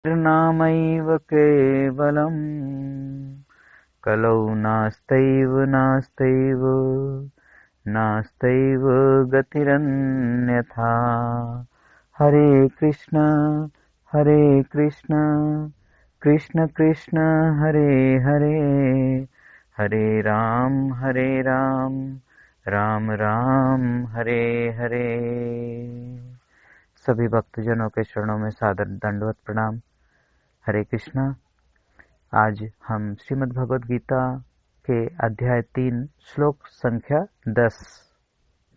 नामैव केवलम् कलौ नास्तैव नास्तैव नास्तैव गतिरन्यथा। हरे कृष्ण कृष्ण कृष्ण हरे हरे, हरे राम राम राम हरे हरे। सभी भक्तजनों के चरणों में सादर दंडवत प्रणाम। हरे कृष्णा। आज हम श्रीमद् भगवद गीता के अध्याय 3 श्लोक संख्या 10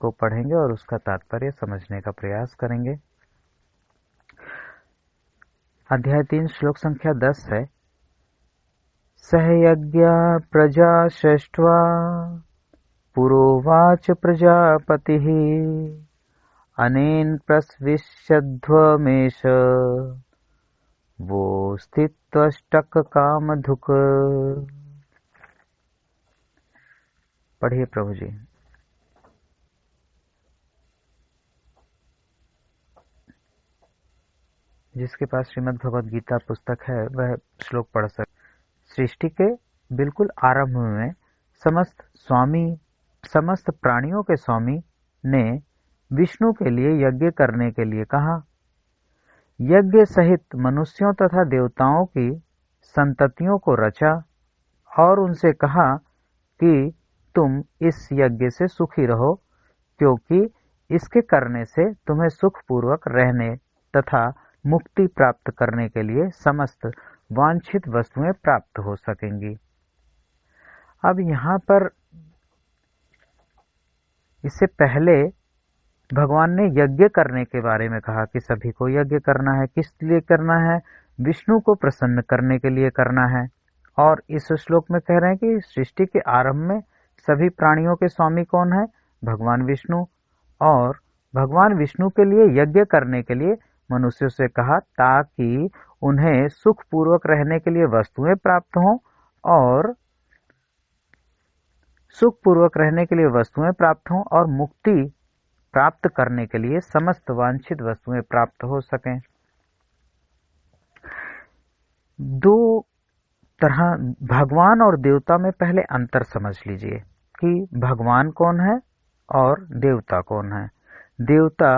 को पढ़ेंगे और उसका तात्पर्य समझने का प्रयास करेंगे। अध्याय 3 श्लोक संख्या 10 है। सहयज्ञ प्रजा सृष्ट्वा पुरोवाच प्रजापतिः अनेन प्रस्विष्यध्वमेष वो स्थित्वष्टक कामधुक्। पढ़िए प्रभु जी। जिसके पास श्रीमद् भगवद गीता पुस्तक है वह श्लोक पढ़ सकते। सृष्टि के बिल्कुल आरंभ में समस्त प्राणियों के स्वामी ने विष्णु के लिए यज्ञ करने के लिए कहा। यज्ञ सहित मनुष्यों तथा देवताओं की संततियों को रचा और उनसे कहा कि तुम इस यज्ञ से सुखी रहो, क्योंकि इसके करने से तुम्हें सुखपूर्वक रहने तथा मुक्ति प्राप्त करने के लिए समस्त वांछित वस्तुएं प्राप्त हो सकेंगी। अब यहाँ पर इससे पहले भगवान ने यज्ञ करने के बारे में कहा कि सभी को यज्ञ करना है। किस लिए करना है? विष्णु को प्रसन्न करने के लिए करना है। और इस श्लोक में कह रहे हैं कि सृष्टि के आरंभ में सभी प्राणियों के स्वामी कौन है? भगवान विष्णु। और भगवान विष्णु के लिए यज्ञ करने के लिए मनुष्यों से कहा ताकि उन्हें सुखपूर्वक रहने के लिए वस्तुएं प्राप्त हों और सुखपूर्वक रहने के लिए वस्तुएं प्राप्त हों और मुक्ति प्राप्त करने के लिए समस्त वांछित वस्तुएं प्राप्त हो सकें। दो तरह भगवान और देवता में पहले अंतर समझ लीजिए कि भगवान कौन है और देवता कौन है। देवता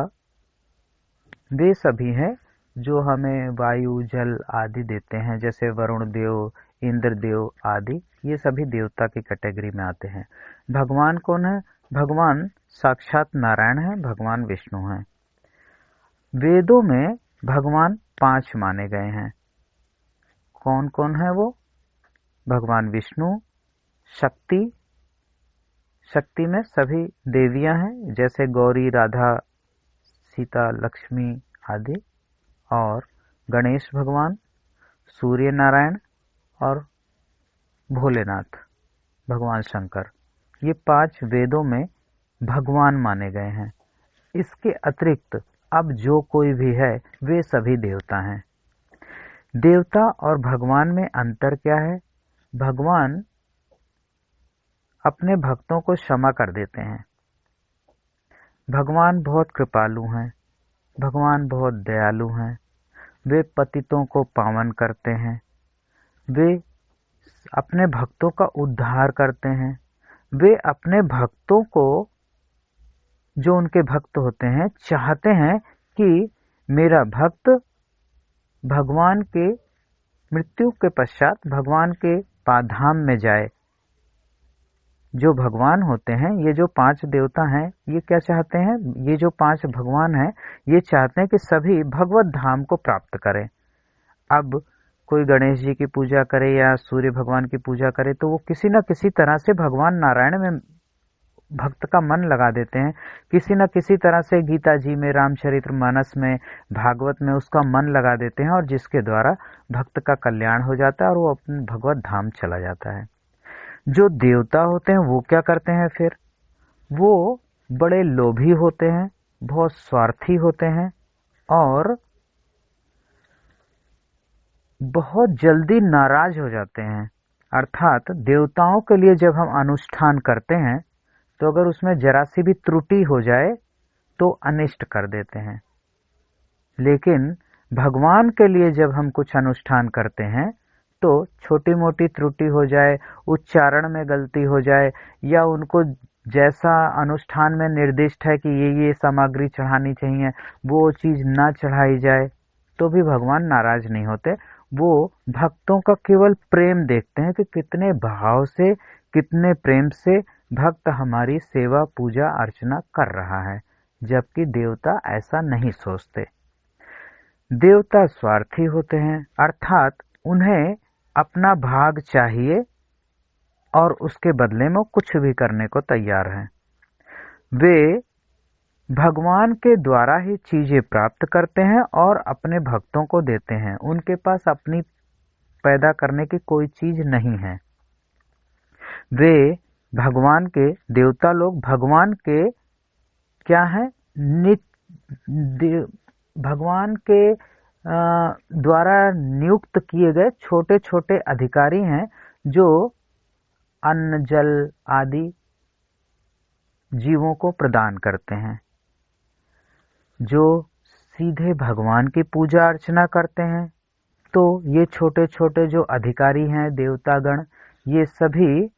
वे सभी हैं जो हमें वायु जल आदि देते हैं, जैसे वरुण देव, इंद्र देव आदि, ये सभी देवता की कैटेगरी में आते हैं। भगवान कौन है? भगवान साक्षात नारायण है, भगवान विष्णु हैं। वेदों में भगवान 5 माने गए हैं। कौन कौन है वो? भगवान विष्णु, शक्ति में सभी देवियां हैं, जैसे गौरी, राधा, सीता, लक्ष्मी आदि, और गणेश भगवान, सूर्य नारायण और भोलेनाथ भगवान शंकर। ये 5 वेदों में भगवान माने गए हैं। इसके अतिरिक्त अब जो कोई भी है वे सभी देवता हैं। देवता और भगवान में अंतर क्या है? भगवान अपने भक्तों को क्षमा कर देते हैं। भगवान बहुत कृपालु हैं, भगवान बहुत दयालु हैं। वे पतितों को पावन करते हैं, वे अपने भक्तों का उद्धार करते हैं। वे अपने भक्तों को, जो उनके भक्त होते हैं, चाहते हैं कि मेरा भक्त भगवान के मृत्यु के पश्चात भगवान के पाधाम में जाए। जो भगवान होते हैं, ये जो 5 देवता हैं, ये क्या चाहते हैं? ये जो 5 भगवान हैं, ये चाहते हैं कि सभी भगवत धाम को प्राप्त करें। अब कोई गणेश जी की पूजा करे या सूर्य भगवान की पूजा करे तो वो किसी न किसी तरह से भगवान नारायण में भक्त का मन लगा देते हैं। किसी न किसी तरह से गीता जी में, रामचरितमानस में, भागवत में उसका मन लगा देते हैं, और जिसके द्वारा भक्त का कल्याण हो जाता है और वो अपने भगवत धाम चला जाता है। जो देवता होते हैं वो क्या करते हैं फिर? वो बड़े लोभी होते हैं, बहुत स्वार्थी होते हैं और बहुत जल्दी नाराज हो जाते हैं। अर्थात देवताओं के लिए जब हम अनुष्ठान करते हैं तो अगर उसमें जरा सी भी त्रुटि हो जाए तो अनिष्ट कर देते हैं। लेकिन भगवान के लिए जब हम कुछ अनुष्ठान करते हैं तो छोटी मोटी त्रुटि हो जाए, उच्चारण में गलती हो जाए, या उनको जैसा अनुष्ठान में निर्दिष्ट है कि ये सामग्री चढ़ानी चाहिए वो चीज ना चढ़ाई जाए, तो भी भगवान नाराज नहीं होते। वो भक्तों का केवल प्रेम देखते हैं कि कितने भाव से, कितने प्रेम से भक्त हमारी सेवा पूजा अर्चना कर रहा है। जबकि देवता ऐसा नहीं सोचते। देवता स्वार्थी होते हैं, अर्थात उन्हें अपना भाग चाहिए और उसके बदले में कुछ भी करने को तैयार हैं। वे भगवान के द्वारा ही चीजें प्राप्त करते हैं और अपने भक्तों को देते हैं। उनके पास अपनी पैदा करने की कोई चीज नहीं है। वे भगवान के, देवता लोग भगवान के क्या है, भगवान के द्वारा नियुक्त किए गए छोटे छोटे अधिकारी हैं जो अन्न जल आदि जीवों को प्रदान करते हैं। जो सीधे भगवान की पूजा अर्चना करते हैं, तो ये छोटे छोटे जो अधिकारी हैं देवतागण, ये सभी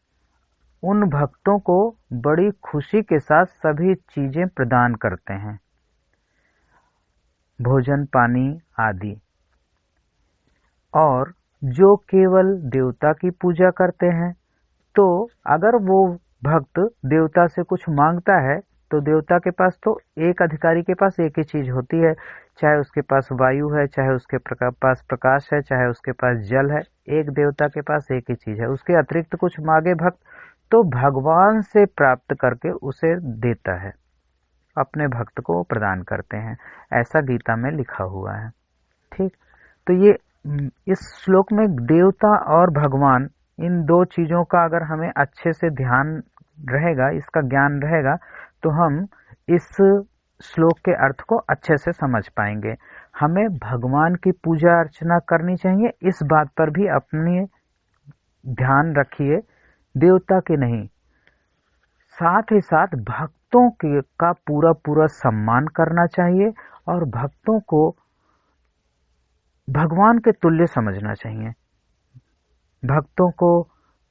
उन भक्तों को बड़ी खुशी के साथ सभी चीजें प्रदान करते हैं, भोजन पानी आदि। और जो केवल देवता की पूजा करते हैं, तो अगर वो भक्त देवता से कुछ मांगता है तो देवता के पास तो एक अधिकारी के पास एक ही चीज होती है, चाहे उसके पास वायु है, चाहे उसके पास प्रकाश है, चाहे उसके पास जल है। एक देवता के पास एक ही चीज है। उसके अतिरिक्त कुछ मांगे भक्त तो भगवान से प्राप्त करके उसे देता है, अपने भक्त को प्रदान करते हैं। ऐसा गीता में लिखा हुआ है। ठीक, तो ये इस श्लोक में देवता और भगवान, इन दो चीजों का अगर हमें अच्छे से ध्यान रहेगा, इसका ज्ञान रहेगा, तो हम इस श्लोक के अर्थ को अच्छे से समझ पाएंगे। हमें भगवान की पूजा अर्चना करनी चाहिए, इस बात पर भी अपनी ध्यान रखिए, देवता की नहीं। साथ ही साथ भक्तों के का पूरा पूरा सम्मान करना चाहिए और भक्तों को भगवान के तुल्य समझना चाहिए। भक्तों को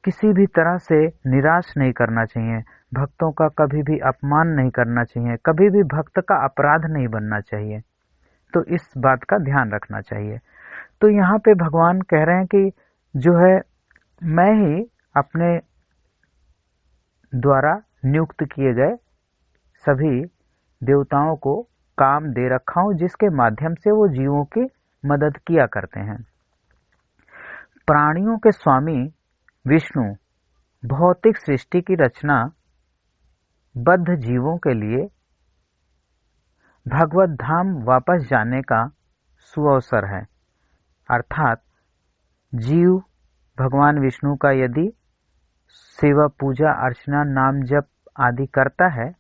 किसी भी तरह से निराश नहीं करना चाहिए, भक्तों का कभी भी अपमान नहीं करना चाहिए, कभी भी भक्त का अपराध नहीं बनना चाहिए। तो इस बात का ध्यान रखना चाहिए। तो यहाँ पे भगवान कह रहे हैं कि जो है, मैं ही अपने द्वारा नियुक्त किए गए सभी देवताओं को काम दे रखा हूं, जिसके माध्यम से वो जीवों की मदद किया करते हैं। प्राणियों के स्वामी विष्णु भौतिक सृष्टि की रचना बद्ध जीवों के लिए भगवत धाम वापस जाने का सुअवसर है। अर्थात जीव भगवान विष्णु का यदि सेवा पूजा अर्चना नाम जप आदि करता है,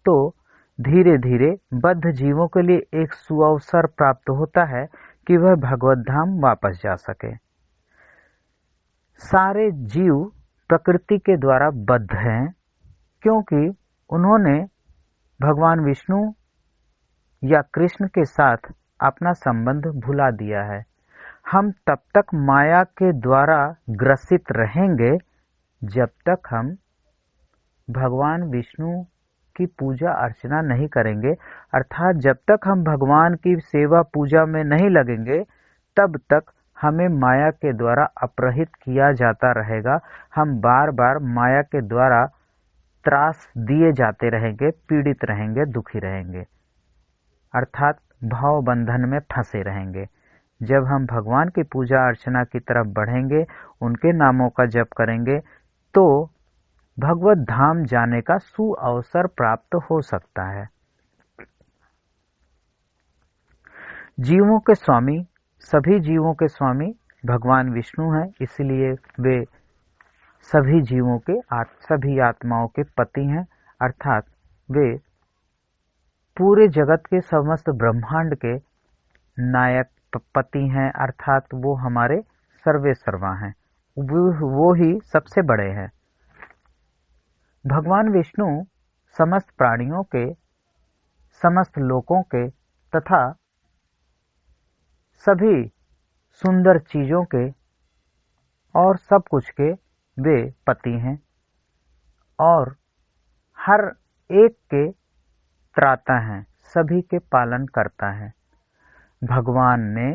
तो धीरे धीरे बद्ध जीवों के लिए एक सुअवसर प्राप्त होता है कि वह भगवत धाम वापस जा सके। सारे जीव प्रकृति के द्वारा बद्ध हैं, क्योंकि उन्होंने भगवान विष्णु या कृष्ण के साथ अपना संबंध भुला दिया है। हम तब तक माया के द्वारा ग्रसित रहेंगे जब तक हम भगवान विष्णु की पूजा अर्चना नहीं करेंगे, अर्थात जब तक हम भगवान की सेवा पूजा में नहीं लगेंगे, तब तक हमें माया के द्वारा अपहरित किया जाता रहेगा। हम बार बार माया के द्वारा त्रास दिए जाते रहेंगे, पीड़ित रहेंगे, दुखी रहेंगे, अर्थात भाव बंधन में फंसे रहेंगे। जब हम भगवान की पूजा अर्चना की तरफ बढ़ेंगे, उनके नामों का जप करेंगे, तो भगवत धाम जाने का सुअवसर प्राप्त हो सकता है। जीवों के स्वामी, सभी जीवों के स्वामी भगवान विष्णु हैं, इसलिए वे सभी जीवों के सभी आत्माओं के पति हैं, अर्थात वे पूरे जगत के समस्त ब्रह्मांड के नायक पति हैं, अर्थात वो हमारे सर्वे सर्वा हैं, वो ही सबसे बड़े हैं। भगवान विष्णु समस्त प्राणियों के, समस्त लोकों के तथा सभी सुंदर चीजों के और सब कुछ के वे पति हैं और हर एक के त्राता हैं, सभी के पालन करता है। भगवान ने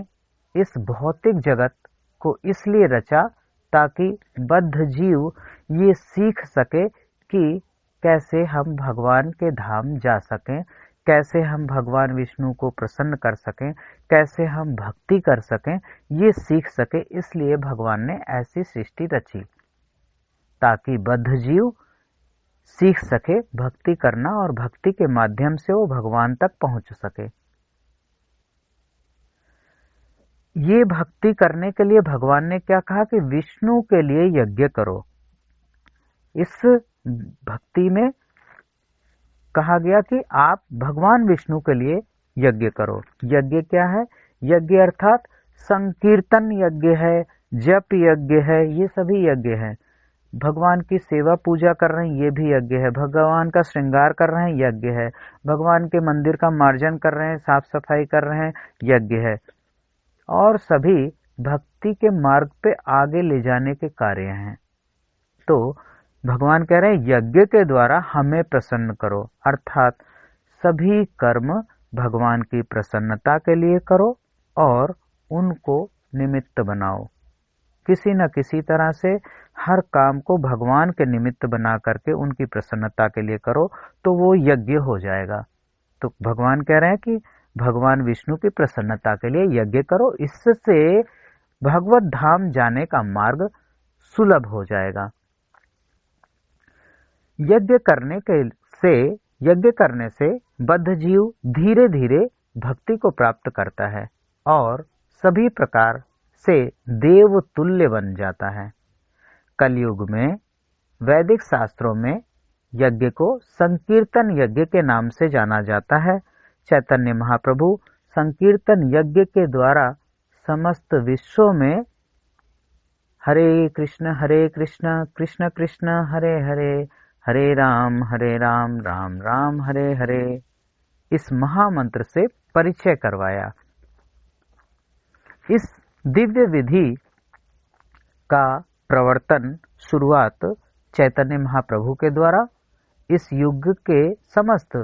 इस भौतिक जगत को इसलिए रचा ताकि बद्ध जीव ये सीख सके कि कैसे हम भगवान के धाम जा सकें, कैसे हम भगवान विष्णु को प्रसन्न कर सकें, कैसे हम भक्ति कर सकें, ये सीख सके। इसलिए भगवान ने ऐसी सृष्टि रची ताकि बद्ध जीव सीख सके भक्ति करना और भक्ति के माध्यम से वो भगवान तक पहुंच सके। ये भक्ति करने के लिए भगवान ने क्या कहा कि विष्णु के लिए यज्ञ करो। इस भक्ति में कहा गया कि आप भगवान विष्णु के लिए यज्ञ करो। यज्ञ क्या है? यज्ञ अर्थात संकीर्तन यज्ञ है, जप यज्ञ है, ये सभी यज्ञ है। भगवान की सेवा पूजा कर रहे हैं, ये भी यज्ञ है। भगवान का श्रृंगार कर रहे हैं, यज्ञ है। भगवान के मंदिर का मार्जन कर रहे हैं, साफ सफाई कर रहे हैं, यज्ञ है। और सभी भक्ति के मार्ग पे आगे ले जाने के कार्य हैं। तो भगवान कह रहे हैं यज्ञ के द्वारा हमें प्रसन्न करो, अर्थात सभी कर्म भगवान की प्रसन्नता के लिए करो और उनको निमित्त बनाओ। किसी न किसी तरह से हर काम को भगवान के निमित्त बना करके उनकी प्रसन्नता के लिए करो, तो वो यज्ञ हो जाएगा। तो भगवान कह रहे हैं कि भगवान विष्णु की प्रसन्नता के लिए यज्ञ करो, इससे भगवत धाम जाने का मार्ग सुलभ हो जाएगा। यज्ञ करने से बद्ध जीव धीरे धीरे भक्ति को प्राप्त करता है और सभी प्रकार से देव तुल्य बन जाता है। कलयुग में वैदिक शास्त्रों में यज्ञ को संकीर्तन यज्ञ के नाम से जाना जाता है। चैतन्य महाप्रभु संकीर्तन यज्ञ के द्वारा समस्त विश्व में हरे कृष्ण कृष्ण कृष्ण हरे हरे, हरे राम राम राम हरे हरे, इस महामंत्र से परिचय करवाया। इस दिव्य विधि का प्रवर्तन शुरुआत चैतन्य महाप्रभु के द्वारा इस युग के समस्त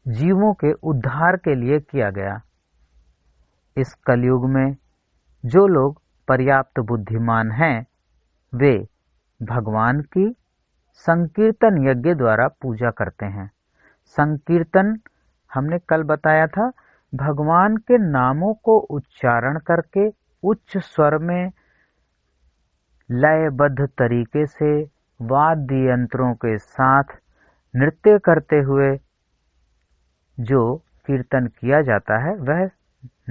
जीवों के उद्धार के लिए किया गया। इस कलयुग में जो लोग पर्याप्त बुद्धिमान हैं वे भगवान की संकीर्तन यज्ञ द्वारा पूजा करते हैं। संकीर्तन हमने कल बताया था, भगवान के नामों को उच्चारण करके उच्च स्वर में लयबद्ध तरीके से वाद्य यंत्रों के साथ नृत्य करते हुए जो कीर्तन किया जाता है वह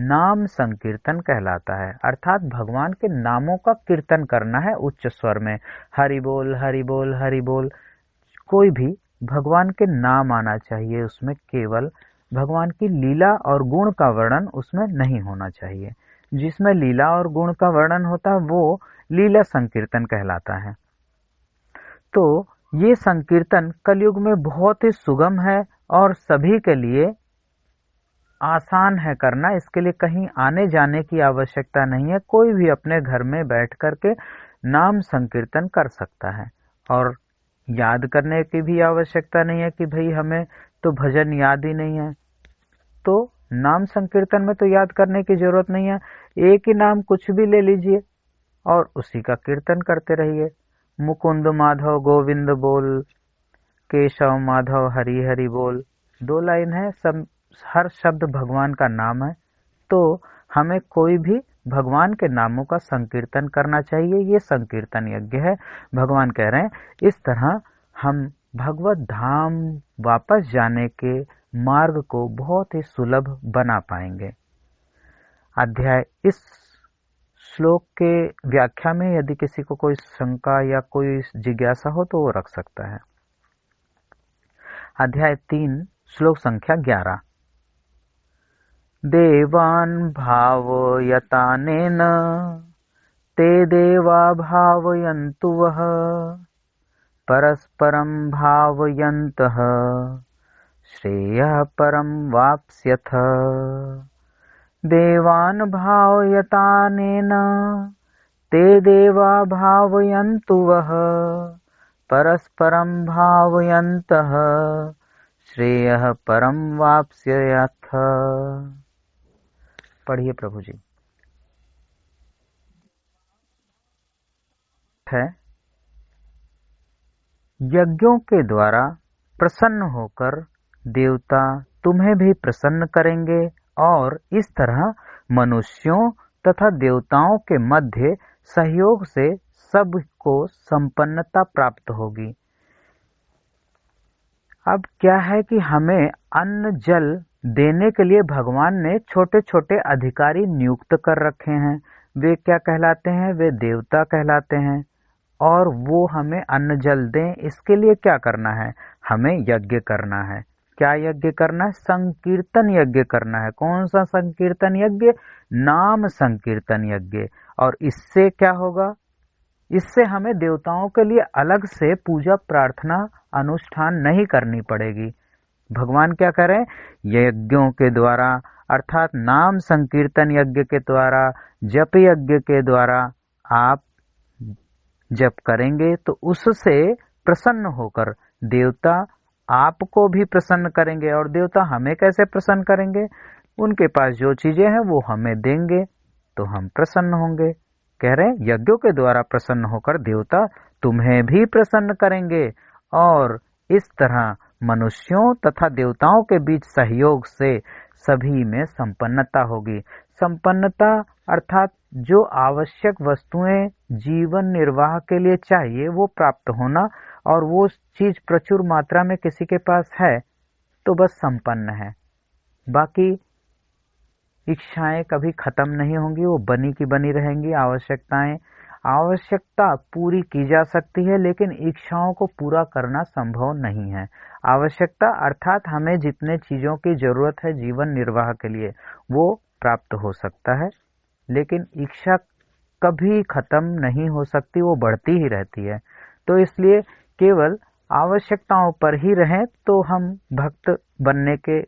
नाम संकीर्तन कहलाता है। अर्थात भगवान के नामों का कीर्तन करना है उच्च स्वर में, हरि बोल हरि बोल हरि बोल। कोई भी भगवान के नाम आना चाहिए, उसमें केवल भगवान की लीला और गुण का वर्णन उसमें नहीं होना चाहिए। जिसमें लीला और गुण का वर्णन होता है वो लीला संकीर्तन कहलाता है। तो ये संकीर्तन कलयुग में बहुत ही सुगम है और सभी के लिए आसान है करना। इसके लिए कहीं आने जाने की आवश्यकता नहीं है, कोई भी अपने घर में बैठ करके नाम संकीर्तन कर सकता है। और याद करने की भी आवश्यकता नहीं है कि भाई हमें तो भजन याद ही नहीं है, तो नाम संकीर्तन में तो याद करने की जरूरत नहीं है। एक ही नाम कुछ भी ले लीजिए और उसी का कीर्तन करते रहिए। मुकुंद माधव गोविंद बोल, केशव माधव हरि हरि बोल, 2 लाइन है, सब हर शब्द भगवान का नाम है। तो हमें कोई भी भगवान के नामों का संकीर्तन करना चाहिए। ये संकीर्तन यज्ञ है। भगवान कह रहे हैं इस तरह हम भगवत धाम वापस जाने के मार्ग को बहुत ही सुलभ बना पाएंगे। अध्याय इस श्लोक के व्याख्या में यदि किसी को कोई शंका या कोई जिज्ञासा हो तो वो रख सकता है। अध्याय 3 श्लोक संख्या 11। देवान् भावयतानेन ते देवा भावयन्तु वः परस्परं भावयन्तः श्रेयः परं वाप्स्यथ। देवान् भावयतानेन ते देवा भावयन्तु वः परस्परं भावयन्तः श्रेयः परं वाप्स्यथ। पढ़िए प्रभु जी। है यज्ञों के द्वारा प्रसन्न होकर देवता तुम्हें भी प्रसन्न करेंगे और इस तरह मनुष्यों तथा देवताओं के मध्य सहयोग से सबको संपन्नता प्राप्त होगी। अब क्या है कि हमें अन्न जल देने के लिए भगवान ने छोटे छोटे अधिकारी नियुक्त कर रखे हैं। वे क्या कहलाते हैं? वे देवता कहलाते हैं। और वो हमें अन्न जल दें, इसके लिए क्या करना है? हमें यज्ञ करना है। क्या यज्ञ करना है? संकीर्तन यज्ञ करना है। कौन सा संकीर्तन यज्ञ? नाम संकीर्तन यज्ञ। और इससे क्या होगा? इससे हमें देवताओं के लिए अलग से पूजा प्रार्थना अनुष्ठान नहीं करनी पड़ेगी। भगवान क्या करें? यज्ञों के द्वारा अर्थात नाम संकीर्तन यज्ञ के द्वारा, जप यज्ञ के द्वारा आप जप करेंगे तो उससे प्रसन्न होकर देवता आपको भी प्रसन्न करेंगे। और देवता हमें कैसे प्रसन्न करेंगे? उनके पास जो चीजें हैं वो हमें देंगे तो हम प्रसन्न होंगे। कह रहे हैं यज्ञों के द्वारा प्रसन्न होकर देवता तुम्हें भी प्रसन्न करेंगे और इस तरह मनुष्यों तथा देवताओं के बीच सहयोग से सभी में संपन्नता होगी। संपन्नता अर्थात जो आवश्यक वस्तुएं जीवन निर्वाह के लिए चाहिए वो प्राप्त होना, और वो चीज प्रचुर मात्रा में किसी के पास है तो बस संपन्न है। बाकी इच्छाएं कभी खत्म नहीं होंगी, वो बनी की बनी रहेंगी। आवश्यकता पूरी की जा सकती है लेकिन इच्छाओं को पूरा करना संभव नहीं है। आवश्यकता अर्थात हमें जितने चीजों की जरूरत है जीवन निर्वाह के लिए वो प्राप्त हो सकता है, लेकिन इच्छा कभी खत्म नहीं हो सकती, वो बढ़ती ही रहती है। तो इसलिए केवल आवश्यकताओं पर ही रहें तो हम भक्त बनने के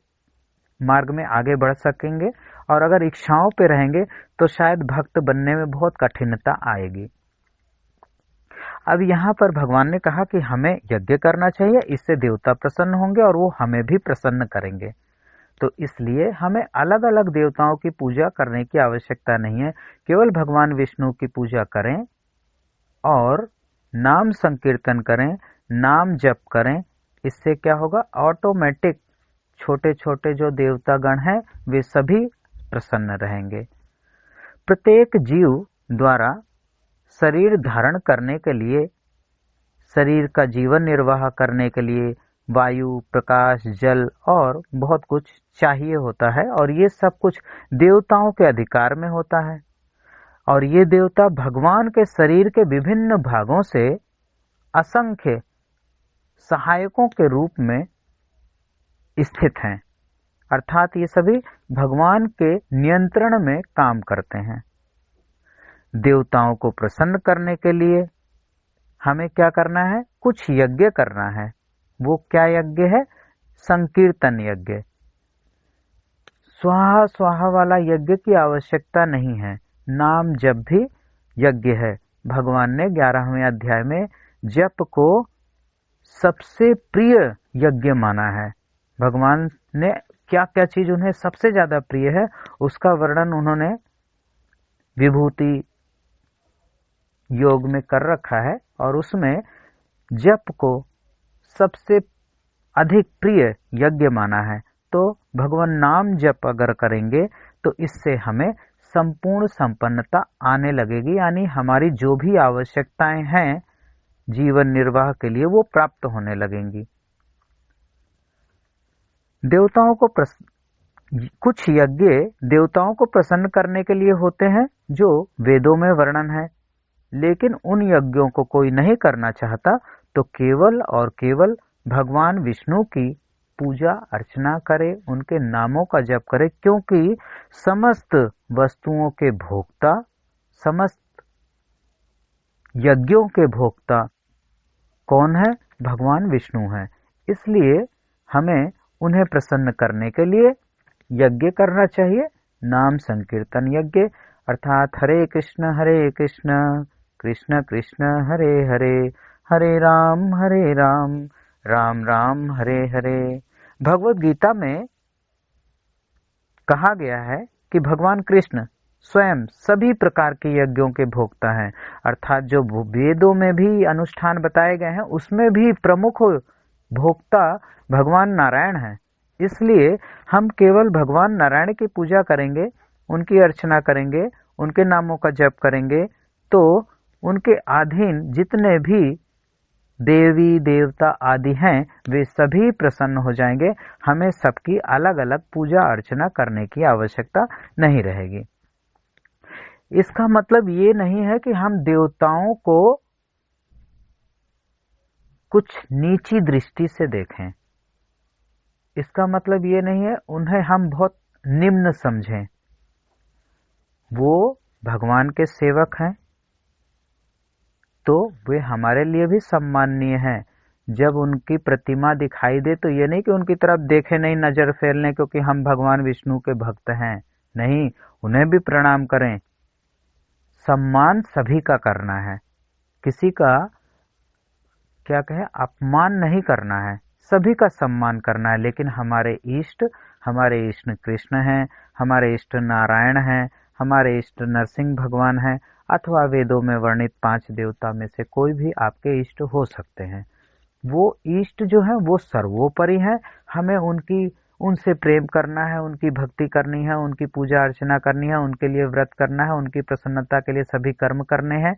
मार्ग में आगे बढ़ सकेंगे, और अगर इच्छाओं पे रहेंगे तो शायद भक्त बनने में बहुत कठिनता आएगी। अब यहाँ पर भगवान ने कहा कि हमें यज्ञ करना चाहिए, इससे देवता प्रसन्न होंगे और वो हमें भी प्रसन्न करेंगे। तो इसलिए हमें अलग अलग देवताओं की पूजा करने की आवश्यकता नहीं है, केवल भगवान विष्णु की पूजा करें और नाम संकीर्तन करें, नाम जप करें। इससे क्या होगा? ऑटोमेटिक छोटे छोटे जो देवता गण हैं वे सभी प्रसन्न रहेंगे। प्रत्येक जीव द्वारा शरीर धारण करने के लिए, शरीर का जीवन निर्वाह करने के लिए वायु, प्रकाश, जल और बहुत कुछ चाहिए होता है, और ये सब कुछ देवताओं के अधिकार में होता है। और ये देवता भगवान के शरीर के विभिन्न भागों से असंख्य सहायकों के रूप में स्थित हैं, अर्थात ये सभी भगवान के नियंत्रण में काम करते हैं। देवताओं को प्रसन्न करने के लिए हमें क्या करना है? कुछ यज्ञ करना है। वो क्या यज्ञ है? संकीर्तन यज्ञ। स्वाहा स्वाहा वाला यज्ञ की आवश्यकता नहीं है, नाम जप भी यज्ञ है। भगवान ने 11वें अध्याय में जप को सबसे प्रिय यज्ञ माना है। भगवान ने क्या क्या चीज उन्हें सबसे ज्यादा प्रिय है उसका वर्णन उन्होंने विभूति योग में कर रखा है, और उसमें जप को सबसे अधिक प्रिय यज्ञ माना है। तो भगवान नाम जप अगर करेंगे तो इससे हमें संपूर्ण संपन्नता आने लगेगी, यानी हमारी जो भी आवश्यकताएं हैं जीवन निर्वाह के लिए वो प्राप्त होने लगेंगी। देवताओं को कुछ यज्ञ देवताओं को प्रसन्न करने के लिए होते हैं जो वेदों में वर्णन है, लेकिन उन यज्ञों को कोई नहीं करना चाहता तो केवल और केवल भगवान विष्णु की पूजा अर्चना करे, उनके नामों का जप करे, क्योंकि समस्त वस्तुओं के भोक्ता, समस्त यज्ञों के भोक्ता कौन है? भगवान विष्णु है। इसलिए हमें उन्हें प्रसन्न करने के लिए यज्ञ करना चाहिए, नाम संकीर्तन यज्ञ, अर्थात हरे कृष्ण कृष्ण कृष्ण हरे हरे, हरे राम राम राम हरे हरे। भगवत गीता में कहा गया है कि भगवान कृष्ण स्वयं सभी प्रकार के यज्ञों के भोक्ता हैं, अर्थात जो वेदों में भी अनुष्ठान बताए गए हैं उसमें भी प्रमुख भोक्ता भगवान नारायण हैं। इसलिए हम केवल भगवान नारायण की पूजा करेंगे, उनकी अर्चना करेंगे, उनके नामों का जप करेंगे, तो उनके अधीन जितने भी देवी देवता आदि हैं वे सभी प्रसन्न हो जाएंगे। हमें सबकी अलग अलग पूजा अर्चना करने की आवश्यकता नहीं रहेगी। इसका मतलब ये नहीं है कि हम देवताओं को कुछ नीची दृष्टि से देखें। इसका मतलब ये नहीं है उन्हें हम बहुत निम्न समझें। वो भगवान के सेवक हैं तो वे हमारे लिए भी सम्माननीय हैं। जब उनकी प्रतिमा दिखाई दे तो ये नहीं कि उनकी तरफ देखे नहीं, नजर फेर लें क्योंकि हम भगवान विष्णु के भक्त हैं। नहीं, उन्हें भी प्रणाम करें। सम्मान सभी का करना है, किसी का क्या कहें अपमान नहीं करना है, सभी का सम्मान करना है। लेकिन हमारे इष्ट कृष्ण हैं, हमारे इष्ट नारायण हैं, हमारे इष्ट नरसिंह भगवान हैं, अथवा वेदों में वर्णित 5 देवता में से कोई भी आपके इष्ट हो सकते हैं। वो इष्ट जो है वो सर्वोपरि है। हमें उनसे प्रेम करना है, उनकी भक्ति करनी है, उनकी पूजा अर्चना करनी है, उनके लिए व्रत करना है, उनकी प्रसन्नता के लिए सभी कर्म करने हैं।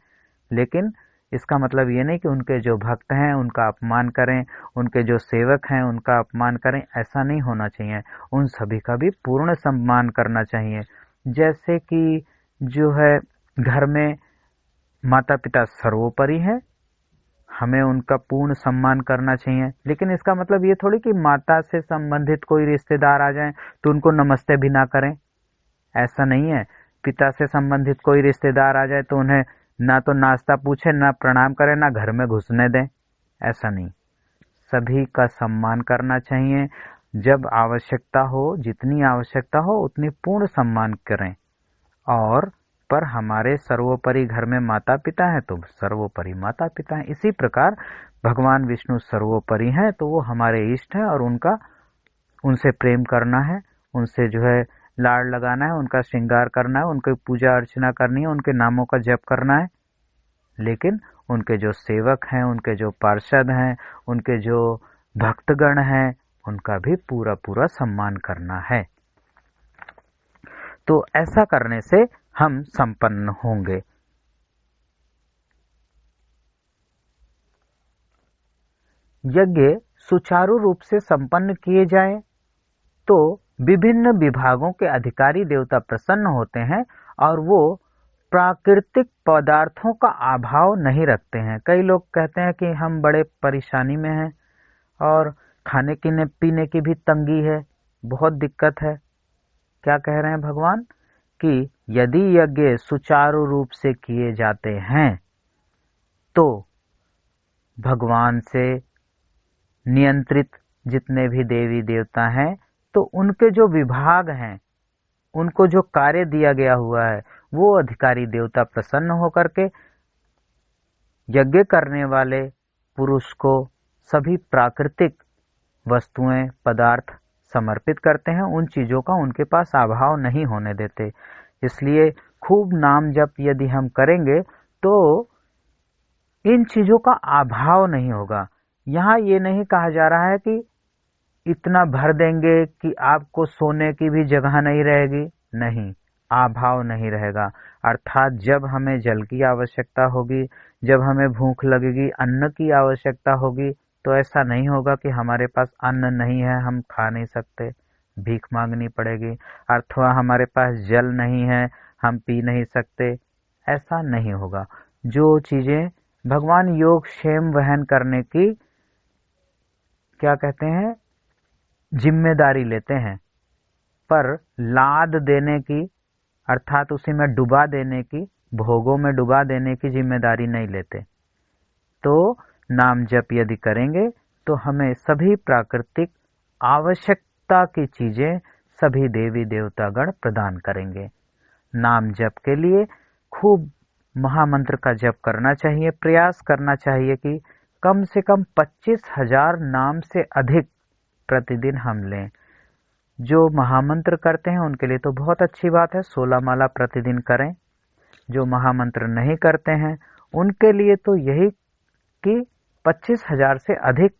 लेकिन इसका मतलब ये नहीं कि उनके जो भक्त हैं उनका अपमान करें, उनके जो सेवक हैं उनका अपमान करें। ऐसा नहीं होना चाहिए। उन सभी का भी पूर्ण सम्मान करना चाहिए। जैसे कि जो है घर में माता पिता सर्वोपरि है, हमें उनका पूर्ण सम्मान करना चाहिए। लेकिन इसका मतलब ये थोड़ी कि माता से संबंधित कोई रिश्तेदार आ जाएं तो उनको नमस्ते भी ना करें, ऐसा नहीं है। पिता से संबंधित कोई रिश्तेदार आ जाए तो उन्हें ना तो नाश्ता पूछे, ना प्रणाम करें, ना घर में घुसने दें, ऐसा नहीं। सभी का सम्मान करना चाहिए। जब आवश्यकता हो, जितनी आवश्यकता हो उतनी पूर्ण सम्मान करें। और पर हमारे सर्वोपरि घर में माता पिता हैं तो सर्वोपरि माता पिता हैं। इसी प्रकार भगवान विष्णु सर्वोपरि हैं तो वो हमारे इष्ट हैं और उनसे प्रेम करना है, उनसे जो है लाड़ लगाना है, उनका श्रृंगार करना है, उनकी पूजा अर्चना करनी है, उनके नामों का जप करना है। लेकिन उनके जो सेवक हैं, उनके जो पार्षद हैं, उनके जो भक्तगण हैं, उनका भी पूरा पूरा सम्मान करना है। तो ऐसा करने से हम संपन्न होंगे। यज्ञ सुचारू रूप से संपन्न किए जाएं तो विभिन्न विभागों के अधिकारी देवता प्रसन्न होते हैं और वो प्राकृतिक पदार्थों का अभाव नहीं रखते हैं। कई लोग कहते हैं कि हम बड़े परेशानी में हैं और खाने पीने की भी तंगी है, बहुत दिक्कत है। क्या कह रहे हैं भगवान कि यदि यज्ञ सुचारू रूप से किए जाते हैं तो भगवान से नियंत्रित जितने भी देवी देवता हैं तो उनके जो विभाग हैं, उनको जो कार्य दिया गया हुआ है, वो अधिकारी देवता प्रसन्न होकर के यज्ञ करने वाले पुरुष को सभी प्राकृतिक वस्तुएं पदार्थ समर्पित करते हैं। उन चीजों का उनके पास अभाव नहीं होने देते। इसलिए खूब नाम जप यदि हम करेंगे तो इन चीजों का अभाव नहीं होगा। यहाँ ये नहीं कहा जा रहा है कि इतना भर देंगे कि आपको सोने की भी जगह नहीं रहेगी, नहीं, अभाव नहीं रहेगा। अर्थात जब हमें जल की आवश्यकता होगी, जब हमें भूख लगेगी, अन्न की आवश्यकता होगी, तो ऐसा नहीं होगा कि हमारे पास अन्न नहीं है, हम खा नहीं सकते, भीख मांगनी पड़ेगी। अथवा हमारे पास जल नहीं है, हम पी नहीं सकते, ऐसा नहीं होगा। जो चीजें भगवान योग क्षेम वहन करने की क्या कहते हैं जिम्मेदारी लेते हैं, पर लाद देने की अर्थात उसी में डुबा देने की, भोगों में डुबा देने की जिम्मेदारी नहीं लेते। तो नाम जप यदि करेंगे तो हमें सभी प्राकृतिक आवश्यकता की चीजें सभी देवी देवतागण प्रदान करेंगे। नाम जप के लिए खूब महामंत्र का जप करना चाहिए। प्रयास करना चाहिए कि कम से कम 25,000 नाम से अधिक प्रतिदिन हम लें। जो महामंत्र करते हैं उनके लिए तो बहुत अच्छी बात है, 16 माला प्रतिदिन करें। जो महामंत्र नहीं करते हैं उनके लिए तो यही कि 25,000 से अधिक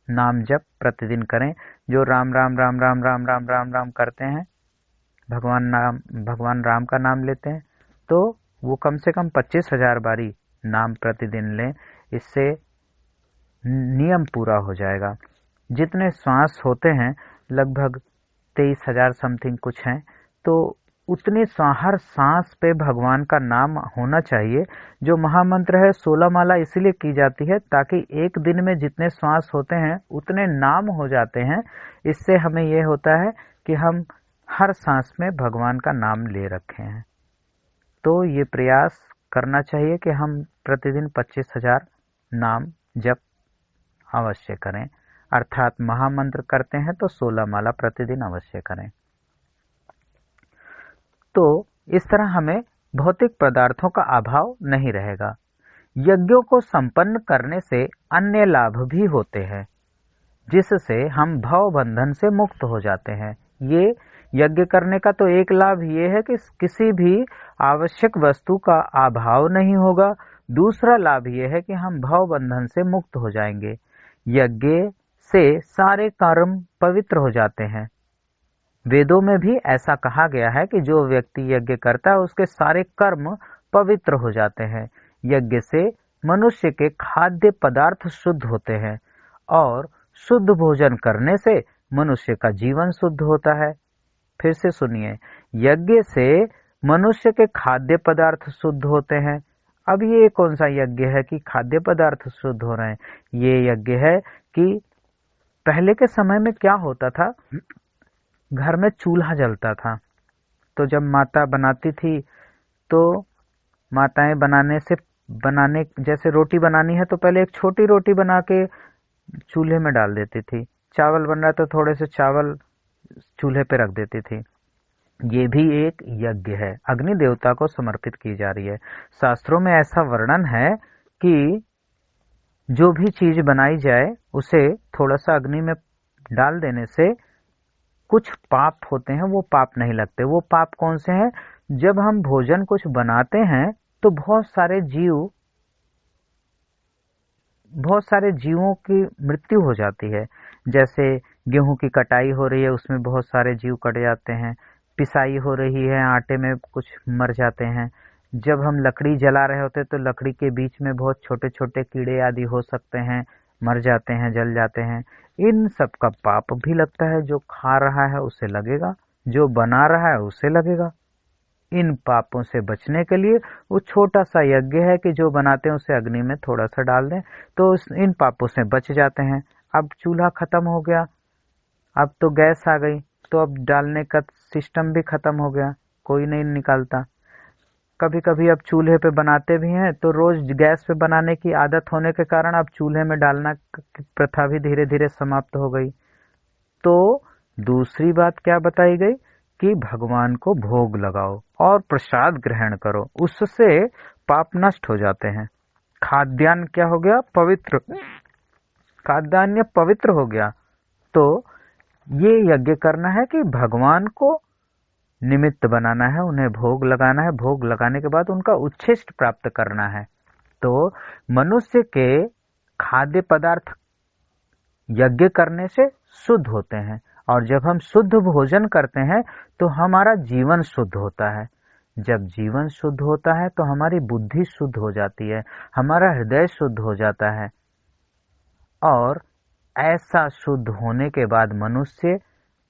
नाम जप प्रतिदिन करें। जो राम राम राम राम राम राम राम राम करते हैं, भगवान राम का नाम लेते हैं, तो वो कम से कम 25,000 बारी नाम प्रतिदिन लें। इससे नियम पूरा हो जाएगा। जितने श्वास होते हैं लगभग 23,000 समथिंग कुछ हैं, तो उतने हर सांस पे भगवान का नाम होना चाहिए। जो महामंत्र है 16 माला इसलिए की जाती है ताकि एक दिन में जितने श्वास होते हैं उतने नाम हो जाते हैं। इससे हमें यह होता है कि हम हर सांस में भगवान का नाम ले रखे हैं। तो ये प्रयास करना चाहिए कि हम प्रतिदिन 25,000 नाम जप अवश्य करें, अर्थात महामंत्र करते हैं तो 16 माला प्रतिदिन अवश्य करें। तो इस तरह हमें भौतिक पदार्थों का अभाव नहीं रहेगा। यज्ञों को संपन्न करने से अन्य लाभ भी होते हैं, जिससे हम भव बंधन से मुक्त हो जाते हैं। ये यज्ञ करने का तो एक लाभ ये है कि किसी भी आवश्यक वस्तु का अभाव नहीं होगा। दूसरा लाभ ये है कि हम भव बंधन से मुक्त हो जाएंगे। यज्ञ से सारे कर्म पवित्र हो जाते हैं। वेदों में भी ऐसा कहा गया है कि जो व्यक्ति यज्ञ करता है उसके सारे कर्म पवित्र हो जाते हैं। यज्ञ से मनुष्य के खाद्य पदार्थ शुद्ध होते हैं और शुद्ध भोजन करने से मनुष्य का जीवन शुद्ध होता है। फिर से सुनिए, यज्ञ से मनुष्य के खाद्य पदार्थ शुद्ध होते हैं। अब ये कौन सा यज्ञ है कि खाद्य पदार्थ शुद्ध हो रहे हैं? ये यज्ञ है कि पहले के समय में क्या होता था, घर में चूल्हा जलता था, तो जब माता बनाती थी तो माताएं बनाने जैसे रोटी बनानी है तो पहले एक छोटी रोटी बना के चूल्हे में डाल देती थी। चावल बन रहा तो थोड़े से चावल चूल्हे पे रख देती थी। ये भी एक यज्ञ है, अग्नि देवता को समर्पित की जा रही है। शास्त्रों में ऐसा वर्णन है कि जो भी चीज बनाई जाए उसे थोड़ा सा अग्नि में डाल देने से कुछ पाप होते हैं, वो पाप नहीं लगते। वो पाप कौन से हैं? जब हम भोजन कुछ बनाते हैं तो बहुत सारे जीवों की मृत्यु हो जाती है। जैसे गेहूं की कटाई हो रही है, उसमें बहुत सारे जीव कट जाते हैं। पिसाई हो रही है, आटे में कुछ मर जाते हैं। जब हम लकड़ी जला रहे होते हैं तो लकड़ी के बीच में बहुत छोटे छोटे कीड़े आदि हो सकते हैं, मर जाते हैं, जल जाते हैं। इन सब का पाप भी लगता है। जो खा रहा है उसे लगेगा, जो बना रहा है उसे लगेगा। इन पापों से बचने के लिए वो छोटा सा यज्ञ है कि जो बनाते हैं उसे अग्नि में थोड़ा सा डाल दें तो इन पापों से बच जाते हैं। अब चूल्हा खत्म हो गया, अब तो गैस आ गई, तो अब डालने का सिस्टम भी खत्म हो गया, कोई नहीं निकालता। कभी कभी अब चूल्हे पे बनाते भी हैं तो रोज गैस पे बनाने की आदत होने के कारण अब चूल्हे में डालना की प्रथा भी धीरे धीरे समाप्त हो गई। तो दूसरी बात क्या बताई गई कि भगवान को भोग लगाओ और प्रसाद ग्रहण करो, उससे पाप नष्ट हो जाते हैं। खाद्यान्न क्या हो गया? पवित्र। खाद्यान्न पवित्र हो गया। तो ये यज्ञ करना है कि भगवान को निमित्त बनाना है, उन्हें भोग लगाना है। भोग लगाने के बाद उनका उच्छिष्ट प्राप्त करना है। तो मनुष्य के खाद्य पदार्थ यज्ञ करने से शुद्ध होते हैं, और जब हम शुद्ध भोजन करते हैं तो हमारा जीवन शुद्ध होता है। जब जीवन शुद्ध होता है तो हमारी बुद्धि शुद्ध हो जाती है, हमारा हृदय शुद्ध हो जाता है, और ऐसा शुद्ध होने के बाद मनुष्य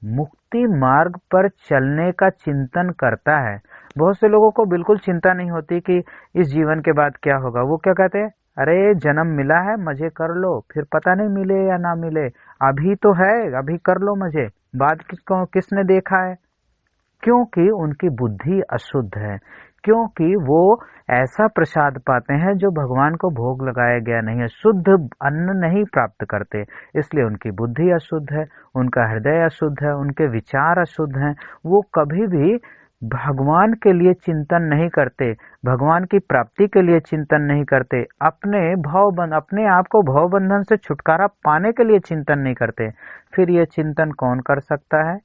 मुक्ति मार्ग पर चलने का चिंतन करता है। बहुत से लोगों को बिल्कुल चिंता नहीं होती कि इस जीवन के बाद क्या होगा। वो क्या कहते हैं, अरे जन्म मिला है, मजे कर लो, फिर पता नहीं मिले या ना मिले, अभी तो है, अभी कर लो मजे, बाद किसने देखा है। क्योंकि उनकी बुद्धि अशुद्ध है, क्योंकि वो ऐसा प्रसाद पाते हैं जो भगवान को भोग लगाया गया नहीं है, शुद्ध अन्न नहीं प्राप्त करते, इसलिए उनकी बुद्धि अशुद्ध है, उनका हृदय अशुद्ध है, उनके विचार अशुद्ध हैं। वो कभी भी भगवान के लिए चिंतन नहीं करते, भगवान की प्राप्ति के लिए चिंतन नहीं करते, अपने आप को भव बंधन से छुटकारा पाने के लिए चिंतन नहीं करते। फिर ये चिंतन कौन कर सकता है?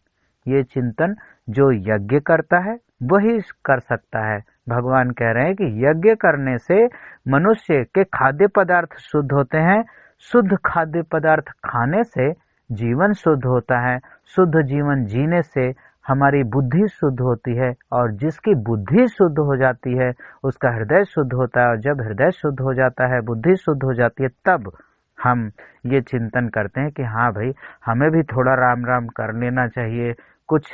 ये चिंतन जो यज्ञ करता है वही कर सकता है। भगवान कह रहे हैं कि यज्ञ करने से मनुष्य के खाद्य पदार्थ शुद्ध होते हैं, शुद्ध खाद्य पदार्थ खाने से जीवन शुद्ध होता है, शुद्ध जीवन जीने से हमारी बुद्धि शुद्ध होती है, और जिसकी बुद्धि शुद्ध हो जाती है उसका हृदय शुद्ध होता है, और जब हृदय शुद्ध हो जाता है, बुद्धि शुद्ध हो जाती है, तब हम ये चिंतन करते हैं कि हाँ भाई, हमें भी थोड़ा राम राम कर लेना चाहिए, कुछ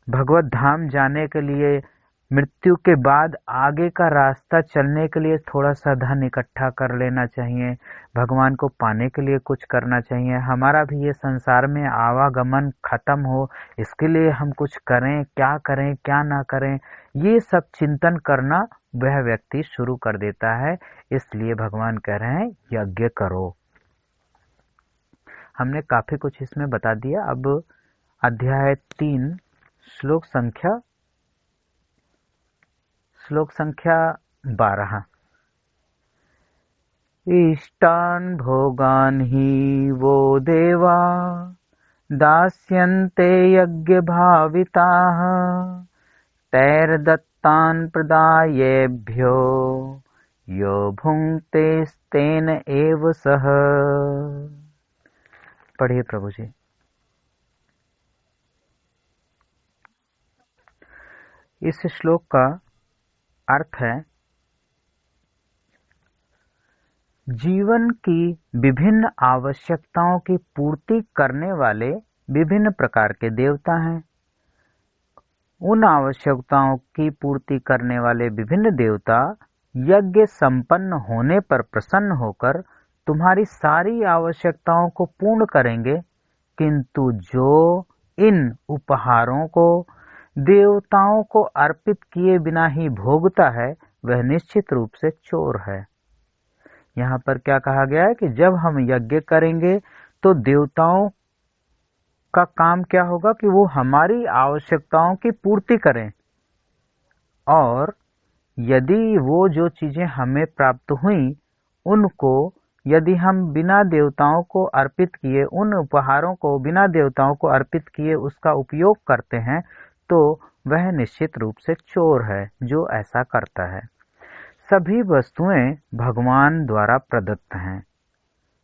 भगवत धाम जाने के लिए, मृत्यु के बाद आगे का रास्ता चलने के लिए थोड़ा सा धन इकट्ठा कर लेना चाहिए, भगवान को पाने के लिए कुछ करना चाहिए, हमारा भी ये संसार में आवागमन खत्म हो, इसके लिए हम कुछ करें क्या ना करें, ये सब चिंतन करना वह व्यक्ति शुरू कर देता है। इसलिए भगवान कह रहे हैं यज्ञ करो। हमने काफी कुछ इसमें बता दिया। अब अध्याय 3 श्लोक संख्या 12। इष्टान् भोगान् हि वो देवा दास्यन्ते यज्ञ भाविताः तैर्दत्तान् प्रदायेभ्यो यो भुङ्क्ते तेन एव सः। पढ़िए प्रभु जी। इस श्लोक का अर्थ है, जीवन की विभिन्न आवश्यकताओं की पूर्ति करने वाले विभिन्न प्रकार के देवता हैं। उन आवश्यकताओं की पूर्ति करने वाले विभिन्न देवता यज्ञ संपन्न होने पर प्रसन्न होकर तुम्हारी सारी आवश्यकताओं को पूर्ण करेंगे, किंतु जो इन उपहारों को देवताओं को अर्पित किए बिना ही भोगता है वह निश्चित रूप से चोर है। यहाँ पर क्या कहा गया है कि जब हम यज्ञ करेंगे तो देवताओं का काम क्या होगा कि वो हमारी आवश्यकताओं की पूर्ति करें, और यदि वो जो चीजें हमें प्राप्त हुई उनको यदि हम बिना देवताओं को अर्पित किए, उन उपहारों को बिना देवताओं को अर्पित किए उसका उपयोग करते हैं, तो वह निश्चित रूप से चोर है जो ऐसा करता है। सभी वस्तुएं भगवान द्वारा प्रदत्त हैं,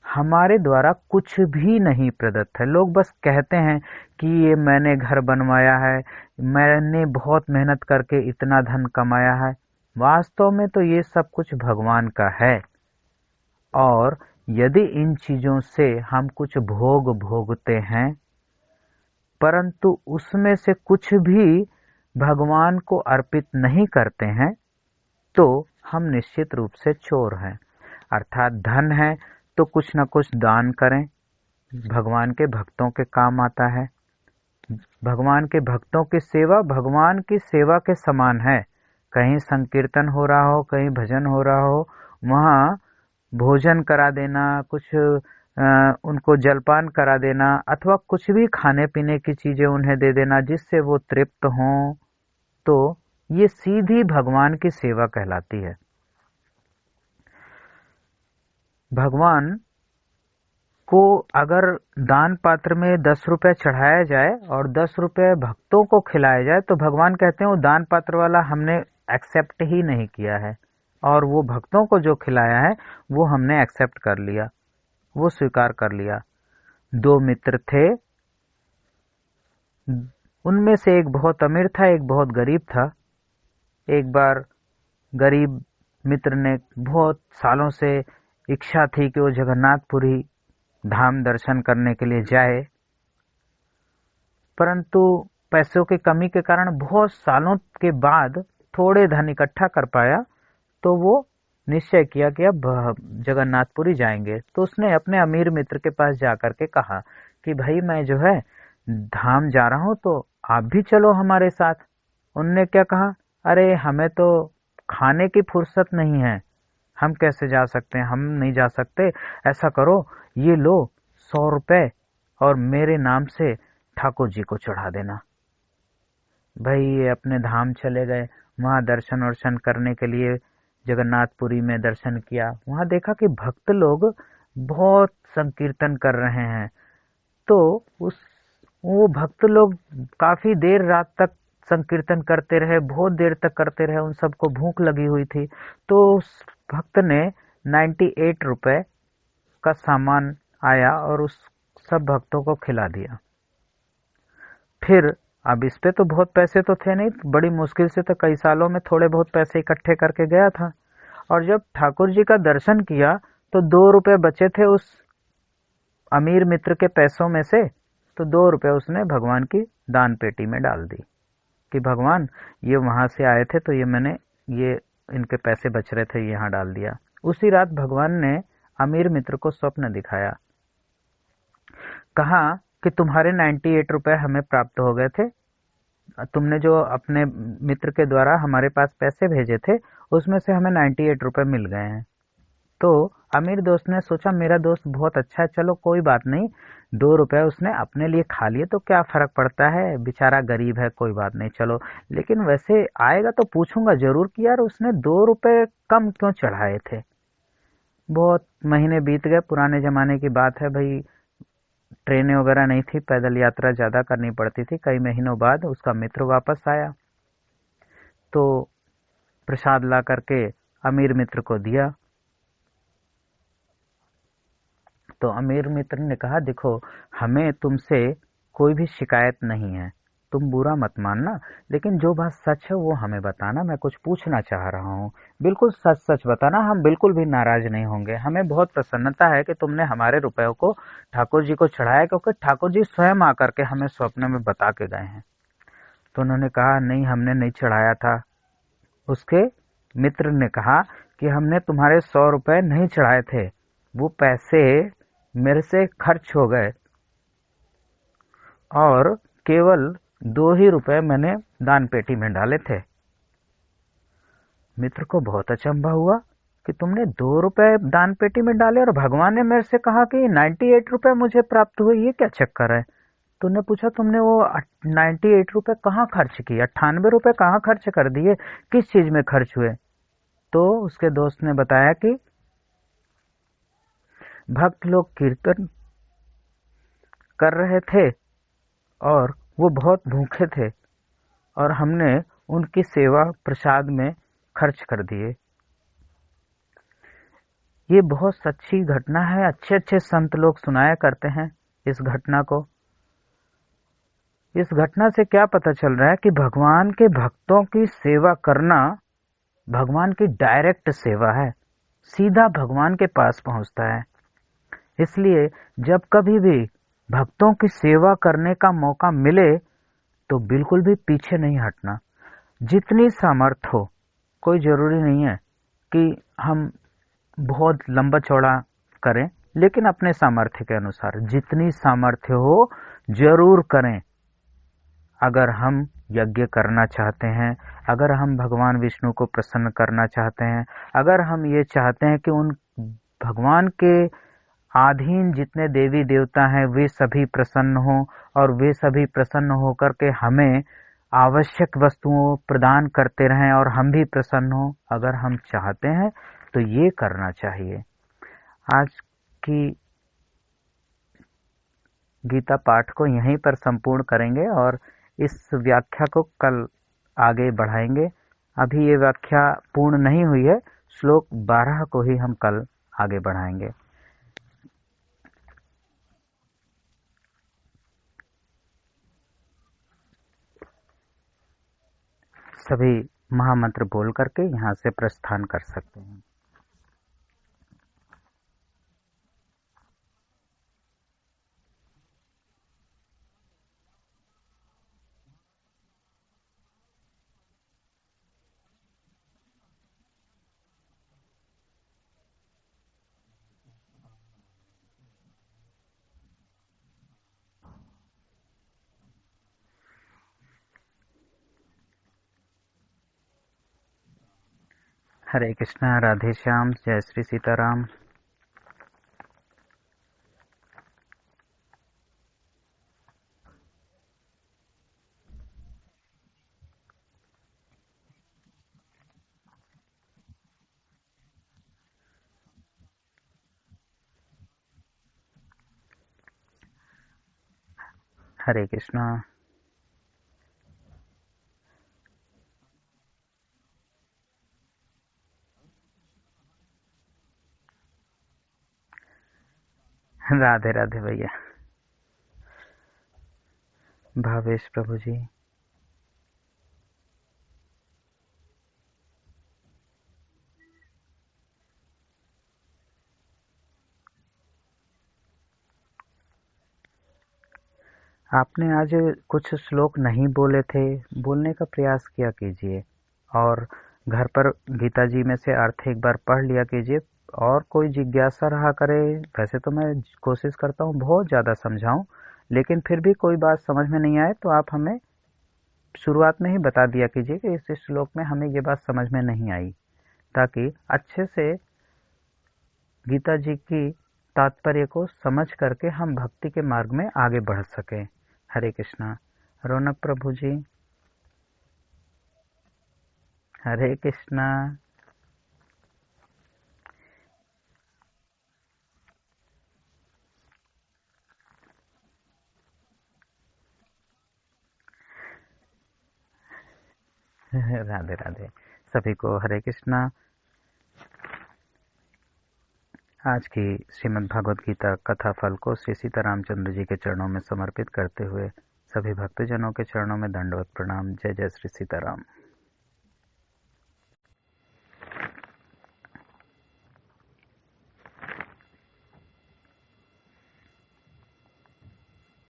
हमारे द्वारा कुछ भी नहीं प्रदत्त है। लोग बस कहते हैं कि ये मैंने घर बनवाया है, मैंने बहुत मेहनत करके इतना धन कमाया है। वास्तव में तो ये सब कुछ भगवान का है, और यदि इन चीजों से हम कुछ भोग भोगते हैं परंतु उसमें से कुछ भी भगवान को अर्पित नहीं करते हैं, तो हम निश्चित रूप से चोर हैं। अर्थात धन है तो कुछ न कुछ दान करें, भगवान के भक्तों के काम आता है। भगवान के भक्तों की सेवा भगवान की सेवा के समान है। कहीं संकीर्तन हो रहा हो, कहीं भजन हो रहा हो, वहाँ भोजन करा देना, कुछ उनको जलपान करा देना, अथवा कुछ भी खाने पीने की चीजें उन्हें दे देना जिससे वो तृप्त हों, तो ये सीधी भगवान की सेवा कहलाती है। भगवान को अगर दान पात्र में 10 रुपए चढ़ाया जाए और 10 रुपए भक्तों को खिलाया जाए, तो भगवान कहते हैं वो दान पात्र वाला हमने एक्सेप्ट ही नहीं किया है, और वो भक्तों को जो खिलाया है वो हमने एक्सेप्ट कर लिया, वो स्वीकार कर लिया। 2 मित्र थे, उनमें से एक बहुत अमीर था, एक बहुत गरीब था। एक बार गरीब मित्र ने बहुत सालों से इच्छा थी कि वो जगन्नाथपुरी धाम दर्शन करने के लिए जाए, परंतु पैसों की कमी के कारण बहुत सालों के बाद थोड़े धन इकट्ठा कर पाया, तो वो निश्चय किया कि अब जगन्नाथपुरी जाएंगे। तो उसने अपने अमीर मित्र के पास जाकर के कहा कि भाई मैं जो है धाम जा रहा हूं, तो आप भी चलो हमारे साथ। उनने क्या कहा, अरे हमें तो खाने की फुर्सत नहीं है, हम कैसे जा सकते हैं, हम नहीं जा सकते। ऐसा करो, ये लो 100 रुपए और मेरे नाम से ठाकुर जी को चढ़ा देना। भाई ये अपने धाम चले गए, वहां दर्शन वर्शन करने के लिए जगन्नाथपुरी में दर्शन किया। वहां देखा कि भक्त लोग बहुत संकीर्तन कर रहे हैं। तो उस वो भक्त लोग काफी देर रात तक संकीर्तन करते रहे, बहुत देर तक करते रहे। उन सबको भूख लगी हुई थी। तो उस भक्त ने 98 रुपए का सामान आया और उस सब भक्तों को खिला दिया। फिर अब इस पे तो बहुत पैसे तो थे नहीं, बड़ी मुश्किल से तो कई सालों में थोड़े बहुत पैसे इकट्ठे करके गया था। और जब ठाकुर जी का दर्शन किया तो 2 रुपए बचे थे उस अमीर मित्र के पैसों में से। तो 2 रुपए उसने भगवान की दान पेटी में डाल दी कि भगवान, ये वहां से आए थे तो ये मैंने, ये इनके पैसे बच रहे थे, यहाँ डाल दिया। उसी रात भगवान ने अमीर मित्र को स्वप्न दिखाया, कहा कि तुम्हारे 98 रुपए हमें प्राप्त हो गए थे, तुमने जो अपने मित्र के द्वारा हमारे पास पैसे भेजे थे उसमें से हमें 98 रुपए मिल गए हैं। तो अमीर दोस्त ने सोचा मेरा दोस्त बहुत अच्छा है, चलो कोई बात नहीं, 2 रुपए उसने अपने लिए खा लिए तो क्या फर्क पड़ता है, बेचारा गरीब है, कोई बात नहीं, चलो। लेकिन वैसे आएगा तो पूछूंगा जरूर कि यार उसने 2 रुपए कम क्यों चढ़ाए थे। बहुत महीने बीत गए, पुराने जमाने की बात है भाई, ट्रेनें वगैरह नहीं थी, पैदल यात्रा ज्यादा करनी पड़ती थी। कई महीनों बाद उसका मित्र वापस आया तो प्रसाद ला करके अमीर मित्र को दिया। तो अमीर मित्र ने कहा, देखो हमें तुमसे कोई भी शिकायत नहीं है, तुम बुरा मत मानना, लेकिन जो बात सच है वो हमें बताना, मैं कुछ पूछना चाह रहा हूँ। बिल्कुल सच सच बताना, हम बिल्कुल भी नाराज नहीं होंगे। हमें बहुत प्रसन्नता है कि तुमने हमारे रुपयों को ठाकुर जी को चढ़ाया, क्योंकि ठाकुर जी स्वयं आकर के हमें स्वप्न में बता के गए हैं। तो उन्होंने कहा, नहीं हमने नहीं चढ़ाया था। उसके मित्र ने कहा कि हमने तुम्हारे 100 रुपए नहीं चढ़ाए थे, वो पैसे मेरे से खर्च हो गए और केवल 2 ही रुपए मैंने दान पेटी में डाले थे। मित्र को बहुत अचंभा हुआ कि तुमने 2 रुपए दान पेटी में डाले और भगवान ने मेरे से कहा कि 98 रुपए मुझे प्राप्त हुए, ये क्या चक्कर है। तो उन्होंने पूछा, तुमने वो 98 रुपए कहाँ खर्च किए, 98 रुपए कहाँ खर्च कर दिए, किस चीज में खर्च हुए। तो उसके दोस्त ने बताया कि भक्त लोग कीर्तन कर रहे थे और वो बहुत भूखे थे और हमने उनकी सेवा प्रसाद में खर्च कर दिए। ये बहुत सच्ची घटना है, अच्छे अच्छे संत लोग सुनाया करते हैं इस घटना को। इस घटना से क्या पता चल रहा है कि भगवान के भक्तों की सेवा करना भगवान की डायरेक्ट सेवा है, सीधा भगवान के पास पहुंचता है। इसलिए जब कभी भी भक्तों की सेवा करने का मौका मिले तो बिल्कुल भी पीछे नहीं हटना। जितनी सामर्थ हो, कोई जरूरी नहीं है कि हम बहुत लंबा चौड़ा करें, लेकिन अपने सामर्थ्य के अनुसार जितनी सामर्थ्य हो जरूर करें। अगर हम यज्ञ करना चाहते हैं, अगर हम भगवान विष्णु को प्रसन्न करना चाहते हैं, अगर हम ये चाहते हैं कि उन भगवान के अधीन जितने देवी देवता हैं वे सभी प्रसन्न हों और वे सभी प्रसन्न होकर के हमें आवश्यक वस्तुओं प्रदान करते रहें और हम भी प्रसन्न हों, अगर हम चाहते हैं तो ये करना चाहिए। आज की गीता पाठ को यहीं पर संपूर्ण करेंगे और इस व्याख्या को कल आगे बढ़ाएंगे। अभी ये व्याख्या पूर्ण नहीं हुई है, श्लोक 12 को ही हम कल आगे बढ़ाएंगे। सभी महामंत्र बोल करके यहाँ से प्रस्थान कर सकते हैं। हरे कृष्णा, राधे श्याम, जय श्री सीताराम। हरे कृष्णा। राधे राधे भैया। भावेश प्रभु जी। आपने आज कुछ श्लोक नहीं बोले थे, बोलने का प्रयास किया कीजिए, और घर पर गीता जी में से अर्थ एक बार पढ़ लिया कीजिए। और कोई जिज्ञासा रहा करे, वैसे तो मैं कोशिश करता हूँ बहुत ज़्यादा समझाऊं, लेकिन फिर भी कोई बात समझ में नहीं आए तो आप हमें शुरुआत में ही बता दिया कीजिए कि इस श्लोक में हमें ये बात समझ में नहीं आई, ताकि अच्छे से गीता जी की तात्पर्य को समझ करके हम भक्ति के मार्ग में आगे बढ़ सकें। हरे कृष्णा। रौनक प्रभु जी। हरे कृष्णा। राधे राधे। सभी को हरे कृष्णा। आज की श्रीमद् भागवत गीता कथा फल को श्री सीतारामचंद्र जी के चरणों में समर्पित करते हुए सभी भक्तजनों के चरणों में दंडवत प्रणाम। जय जय श्री सीताराम।